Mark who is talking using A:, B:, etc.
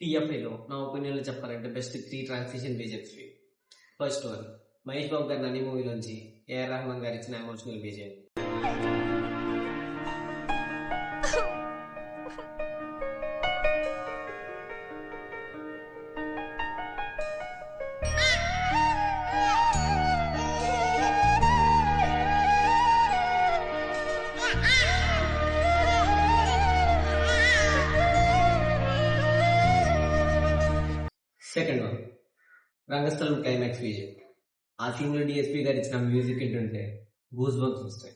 A: టీఎఫ్ఐలో నా ఒపీనియన్లో చెప్పాలంటే best 3 transition BGs. First one, Mahesh Babu గారి నని మూవీలోంచి ఏఆర్ రెహమాన్ గారు ఇచ్చిన emotional BG. Second one, Rangasthalam climax BG. ఆ సీన్లో డిఎస్పీ గారు ఇచ్చిన మ్యూజిక్ ఏంటంటే గూస్ బంప్స్ వస్తాయి.